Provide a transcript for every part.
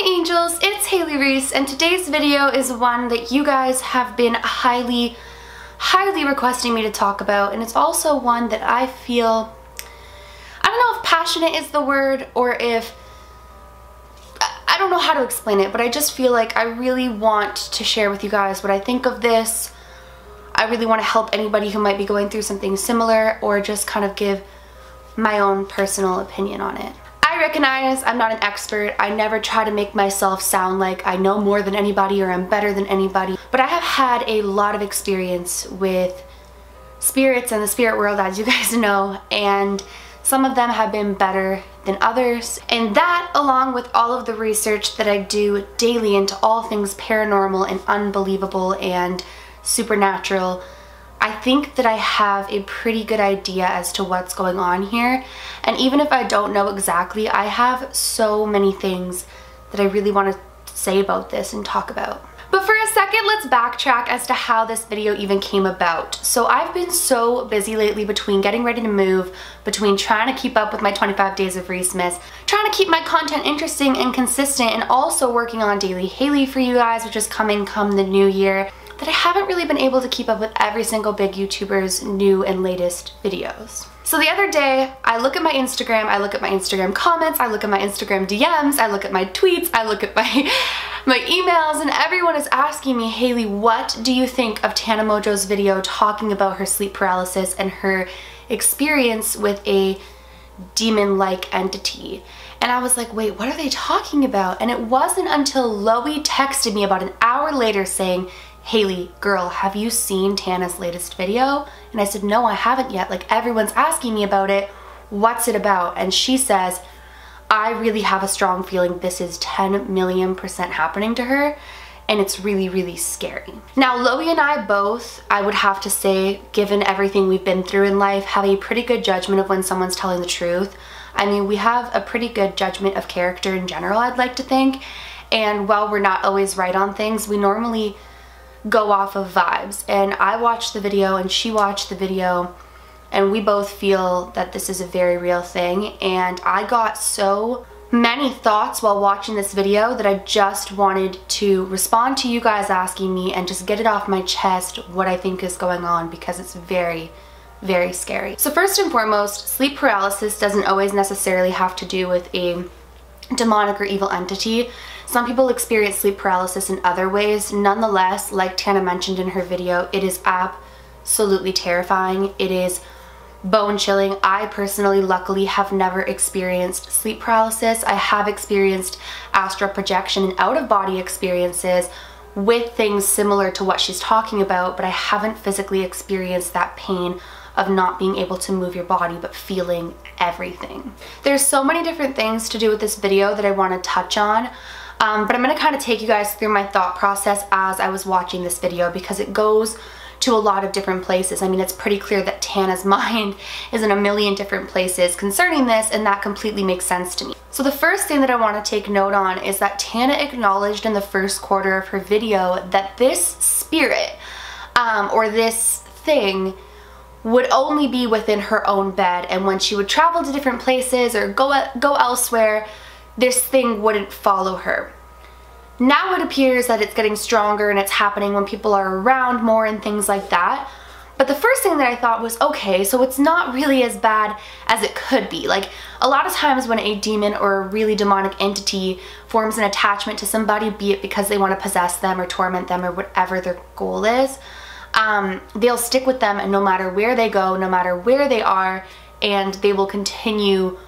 Hi angels, it's Haley Reese, and today's video is one that you guys have been highly requesting me to talk about, and it's also one that I feel, I don't know if passionate is the word or if, I don't know how to explain it, but I just feel like I really want to share with you guys what I think of this. I really want to help anybody who might be going through something similar, or just kind of give my own personal opinion on it. I recognize I'm not an expert. I never try to make myself sound like I know more than anybody or I'm better than anybody, but I have had a lot of experience with spirits and the spirit world, as you guys know, and some of them have been better than others. And that, along with all of the research that I do daily into all things paranormal and unbelievable and supernatural, I think that I have a pretty good idea as to what's going on here. And even if I don't know exactly, I have so many things that I really want to say about this and talk about. But for a second, let's backtrack as to how this video even came about. So I've been so busy lately between getting ready to move, between trying to keep up with my 25 days of Reese-Miss, trying to keep my content interesting and consistent, and also working on Daily Haley for you guys, which is coming come the new year, that I haven't really been able to keep up with every single big YouTuber's new and latest videos. So the other day, I look at my Instagram, I look at my Instagram comments, I look at my Instagram DMs, I look at my tweets, I look at my emails, and everyone is asking me, Haley, what do you think of Tana Mongeau's video talking about her sleep paralysis and her experience with a demon-like entity? And I was like, wait, what are they talking about? And it wasn't until Loie texted me about an hour later saying, Haley, girl, have you seen Tana's latest video? And I said, no, I haven't yet. Like, everyone's asking me about it. What's it about? And she says, I really have a strong feeling this is 10 million % happening to her, and it's really scary. Now, Loie and I both, I would have to say, given everything we've been through in life, have a pretty good judgment of when someone's telling the truth. I mean, we have a pretty good judgment of character in general, I'd like to think. And while we're not always right on things, we normally go off of vibes. And I watched the video and she watched the video, and we both feel that this is a very real thing. And I got so many thoughts while watching this video that I just wanted to respond to you guys asking me and just get it off my chest what I think is going on, because it's very scary. So first and foremost, sleep paralysis doesn't always necessarily have to do with a demonic or evil entity. Some people experience sleep paralysis in other ways. Nonetheless, like Tana mentioned in her video, it is absolutely terrifying. It is bone chilling. I personally, luckily, have never experienced sleep paralysis. I have experienced astral projection and out-of-body experiences with things similar to what she's talking about, but I haven't physically experienced that pain of not being able to move your body but feeling everything. There's so many different things to do with this video that I want to touch on, but I'm going to kind of take you guys through my thought process as I was watching this video, because it goes to a lot of different places. I mean, it's pretty clear that Tana's mind is in a million different places concerning this, and that completely makes sense to me. So the first thing that I want to take note on is that Tana acknowledged in the first quarter of her video that this spirit or this thing would only be within her own bed, and when she would travel to different places or go elsewhere, this thing wouldn't follow her. Now it appears that it's getting stronger and it's happening when people are around more and things like that. But the first thing that I thought was, okay, so it's not really as bad as it could be. Like, a lot of times when a demon or a really demonic entity forms an attachment to somebody, be it because they want to possess them or torment them or whatever their goal is, they'll stick with them, and no matter where they go, no matter where they are, and they will continue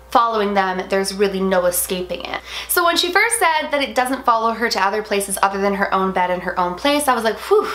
following them. There's really no escaping it. So when she first said that it doesn't follow her to other places other than her own bed and her own place, I was like, whew,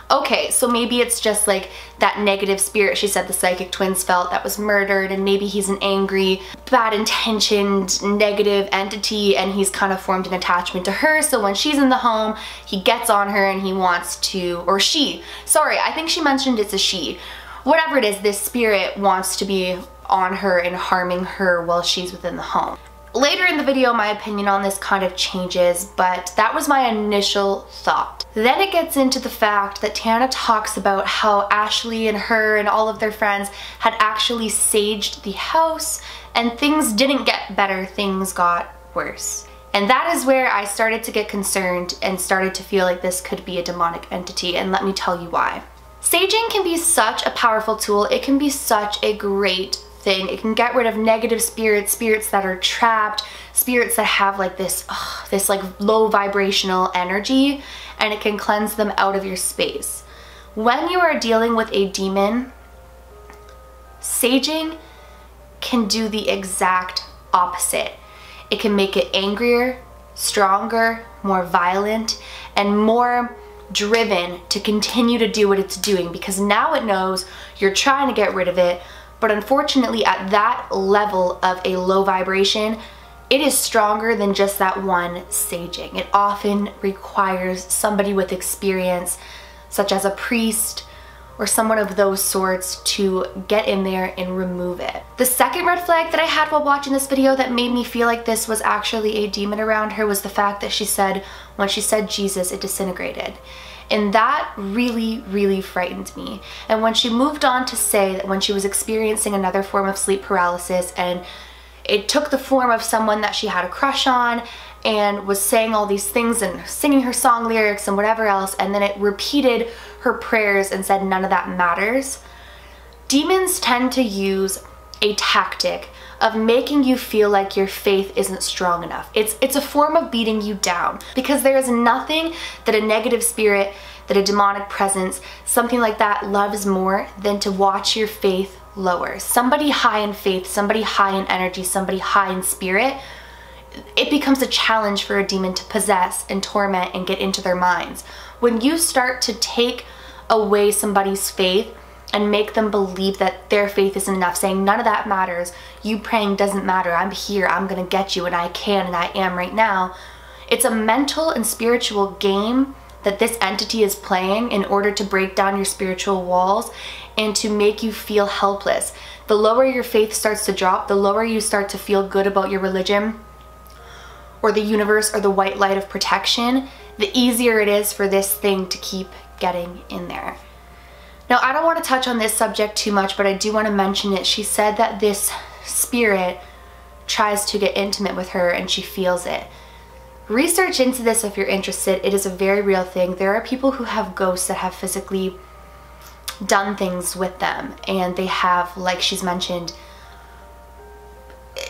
okay, so maybe it's just like that negative spirit she said the psychic twins felt that was murdered, and maybe he's an angry, bad intentioned, negative entity, and he's kind of formed an attachment to her, so when she's in the home, he gets on her and he wants to, or she, sorry, I think she mentioned it's a she. Whatever it is, this spirit wants to be on her and harming her while she's within the home. Later in the video, my opinion on this kind of changes, but that was my initial thought. Then it gets into the fact that Tana talks about how Ashley and her and all of their friends had actually saged the house, and things didn't get better, things got worse. And that is where I started to get concerned and started to feel like this could be a demonic entity, and let me tell you why. Saging can be such a powerful tool. It can be such a great thing. It can get rid of negative spirits, spirits that are trapped, spirits that have like this like low vibrational energy, and it can cleanse them out of your space. When you are dealing with a demon, saging can do the exact opposite. It can make it angrier, stronger, more violent, and more driven to continue to do what it's doing, because now it knows you're trying to get rid of it, but unfortunately at that level of a low vibration, it is stronger than just that one saging. It often requires somebody with experience, such as a priest or someone of those sorts, to get in there and remove it. The second red flag that I had while watching this video that made me feel like this was actually a demon around her was the fact that she said, when she said Jesus, it disintegrated. And that really, really frightened me. And when she moved on to say that when she was experiencing another form of sleep paralysis, and it took the form of someone that she had a crush on and was saying all these things and singing her song lyrics and whatever else, and then it repeated her prayers and said none of that matters. Demons tend to use a tactic of making you feel like your faith isn't strong enough. It's a form of beating you down, because there is nothing that a negative spirit, that a demonic presence, something like that loves more than to watch your faith lower. Somebody high in faith, somebody high in energy, somebody high in spirit, it becomes a challenge for a demon to possess and torment and get into their minds. When you start to take away somebody's faith and make them believe that their faith isn't enough, saying none of that matters, you praying doesn't matter, I'm here, I'm gonna get you, and I can, and I am right now. It's a mental and spiritual game that this entity is playing in order to break down your spiritual walls and to make you feel helpless. The lower your faith starts to drop, the lower you start to feel good about your religion or the universe or the white light of protection, the easier it is for this thing to keep getting in there. Now, I don't want to touch on this subject too much, but I do want to mention it. She said that this spirit tries to get intimate with her and she feels it. Research into this if you're interested. It is a very real thing. There are people who have ghosts that have physically done things with them, and they have, like she's mentioned,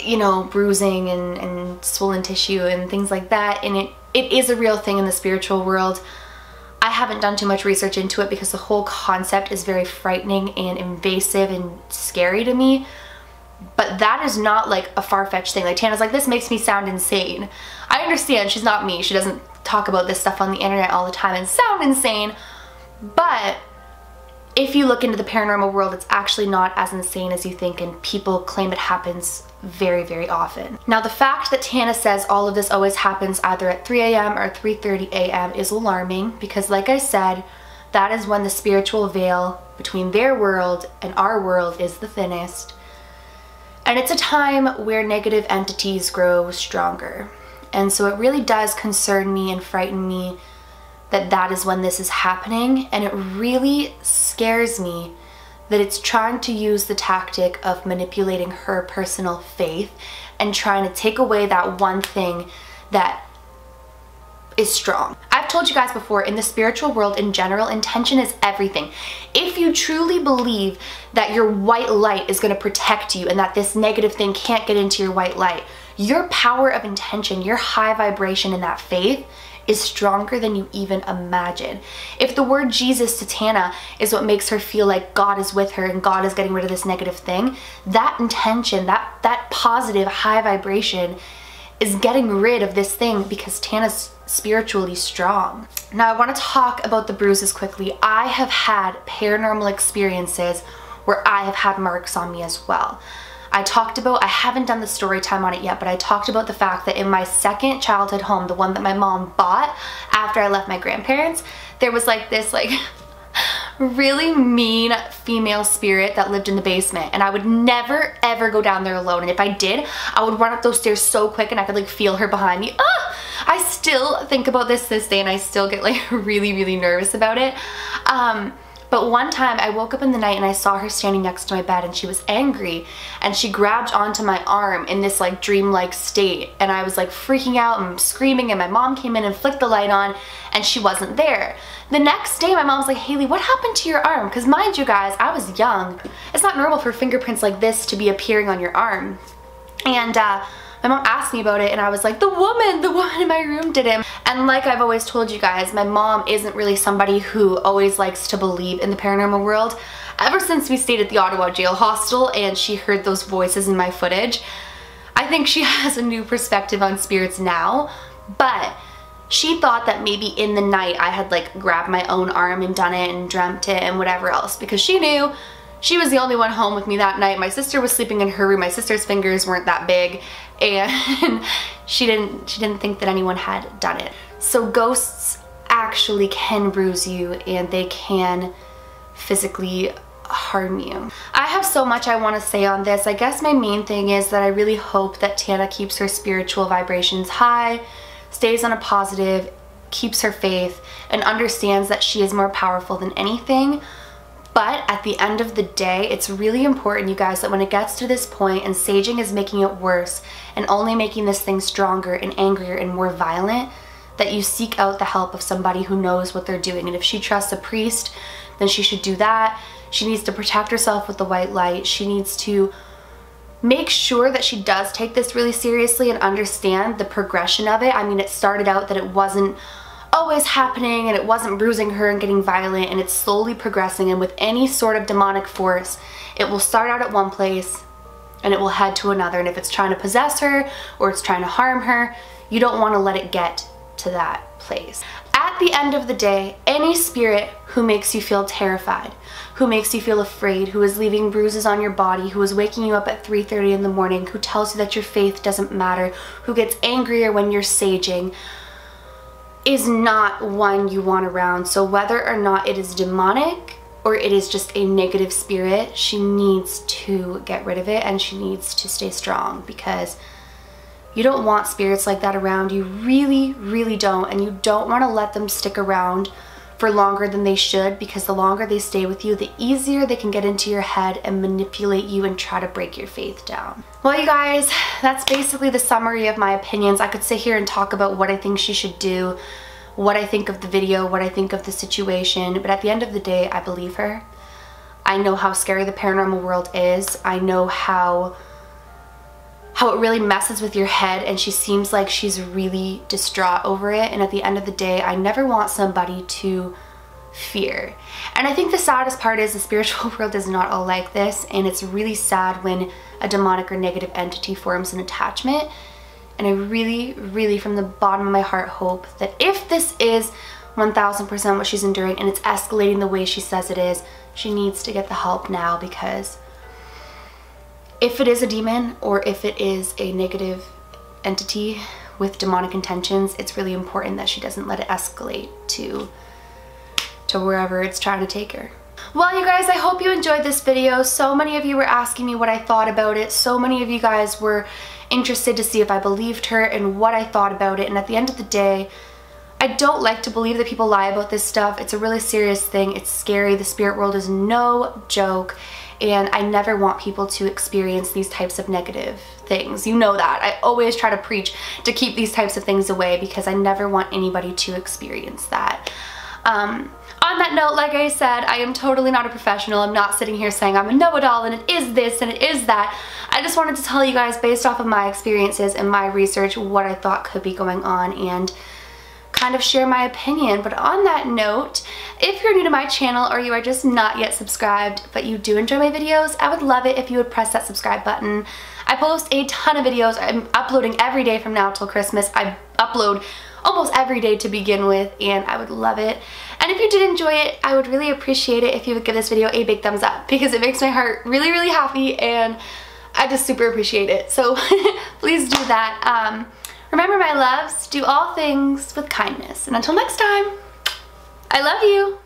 you know, bruising and swollen tissue and things like that, and it is a real thing in the spiritual world. I haven't done too much research into it because the whole concept is very frightening and invasive and scary to me, but that is not like a far-fetched thing. Like, Tana's like, this makes me sound insane. I understand, she's not me. She doesn't talk about this stuff on the internet all the time and sound insane, but if you look into the paranormal world, it's actually not as insane as you think, and people claim it happens very, very often. Now, the fact that Tana says all of this always happens either at 3 a.m. or 3:30 a.m. is alarming, because like I said, that is when the spiritual veil between their world and our world is the thinnest. And it's a time where negative entities grow stronger. And so it really does concern me and frighten me that that is when this is happening, and it really scares me that it's trying to use the tactic of manipulating her personal faith and trying to take away that one thing that is strong. I've told you guys before, in the spiritual world in general, intention is everything. If you truly believe that your white light is going to protect you and that this negative thing can't get into your white light, your power of intention, your high vibration in that faith is stronger than you even imagine. If the word Jesus to Tana is what makes her feel like God is with her and God is getting rid of this negative thing, that intention, that positive high vibration is getting rid of this thing, because Tana's spiritually strong. Now, I want to talk about the bruises quickly. I have had paranormal experiences where I have had marks on me as well. I haven't done the story time on it yet, but I talked about the fact that in my second childhood home, the one that my mom bought after I left my grandparents, there was like this really mean female spirit that lived in the basement, and I would never ever go down there alone, and if I did, I would run up those stairs so quick and I could like feel her behind me. I still think about this day, and I still get like really, really nervous about it. But one time I woke up in the night and I saw her standing next to my bed and she was angry and she grabbed onto my arm in this like dreamlike state, and I was like freaking out and screaming, and my mom came in and flicked the light on and she wasn't there. The next day my mom was like, Haley, what happened to your arm? Because mind you guys, I was young. It's not normal for fingerprints like this to be appearing on your arm. And my mom asked me about it and I was like, the woman in my room did it. And like I've always told you guys, my mom isn't really somebody who always likes to believe in the paranormal world. Ever since we stayed at the Ottawa jail hostel and she heard those voices in my footage, I think she has a new perspective on spirits now. But she thought that maybe in the night I had like grabbed my own arm and done it and dreamt it and whatever else, because she knew she was the only one home with me that night. My sister was sleeping in her room. My sister's fingers weren't that big, and she didn't think that anyone had done it. So ghosts actually can bruise you and they can physically harm you. I have so much I want to say on this. I guess my main thing is that I really hope that Tana keeps her spiritual vibrations high, stays on a positive, keeps her faith, and understands that she is more powerful than anything. But at the end of the day, it's really important, you guys, that when it gets to this point and saging is making it worse and only making this thing stronger and angrier and more violent, that you seek out the help of somebody who knows what they're doing. And if she trusts a priest, then she should do that. She needs to protect herself with the white light. She needs to make sure that she does take this really seriously and understand the progression of it. I mean, it started out that it wasn't always happening and it wasn't bruising her and getting violent, and it's slowly progressing. And with any sort of demonic force, it will start out at one place and it will head to another. And if it's trying to possess her or it's trying to harm her, you don't want to let it get to that place. At the end of the day, any spirit who makes you feel terrified, who makes you feel afraid, who is leaving bruises on your body, who is waking you up at 3:30 in the morning, who tells you that your faith doesn't matter, who gets angrier when you're saging, is not one you want around. So whether or not it is demonic or it is just a negative spirit, she needs to get rid of it and she needs to stay strong, because you don't want spirits like that around. You really, really don't. And you don't want to let them stick around for longer than they should, because the longer they stay with you, the easier they can get into your head and manipulate you and try to break your faith down. Well, you guys, that's basically the summary of my opinions. I could sit here and talk about what I think she should do, what I think of the video, what I think of the situation, but at the end of the day, I believe her. I know how scary the paranormal world is. I know how it really messes with your head, and she seems like she's really distraught over it. And at the end of the day, I never want somebody to fear. And I think the saddest part is the spiritual world is not all like this, and it's really sad when a demonic or negative entity forms an attachment. And I really, really from the bottom of my heart hope that if this is 1000% what she's enduring and it's escalating the way she says it is, she needs to get the help now, because if it is a demon or if it is a negative entity with demonic intentions, it's really important that she doesn't let it escalate to wherever it's trying to take her. Well, you guys, I hope you enjoyed this video. So many of you were asking me what I thought about it. So many of you guys were interested to see if I believed her and what I thought about it. And at the end of the day, I don't like to believe that people lie about this stuff. It's a really serious thing. It's scary. The spirit world is no joke. And I never want people to experience these types of negative things. You know that. I always try to preach to keep these types of things away, because I never want anybody to experience that. On that note, like I said, I am totally not a professional. I'm not sitting here saying I'm a know-it-all and it is this and it is that. I just wanted to tell you guys, based off of my experiences and my research, what I thought could be going on and kind of share my opinion. But on that note, if you're new to my channel or you are just not yet subscribed but you do enjoy my videos, I would love it if you would press that subscribe button. I post a ton of videos. I'm uploading every day from now till Christmas. I upload almost every day to begin with, and I would love it. And if you did enjoy it, I would really appreciate it if you would give this video a big thumbs up, because it makes my heart really, really happy and I just super appreciate it. So please do that. Remember, my loves, do all things with kindness. And until next time, I love you.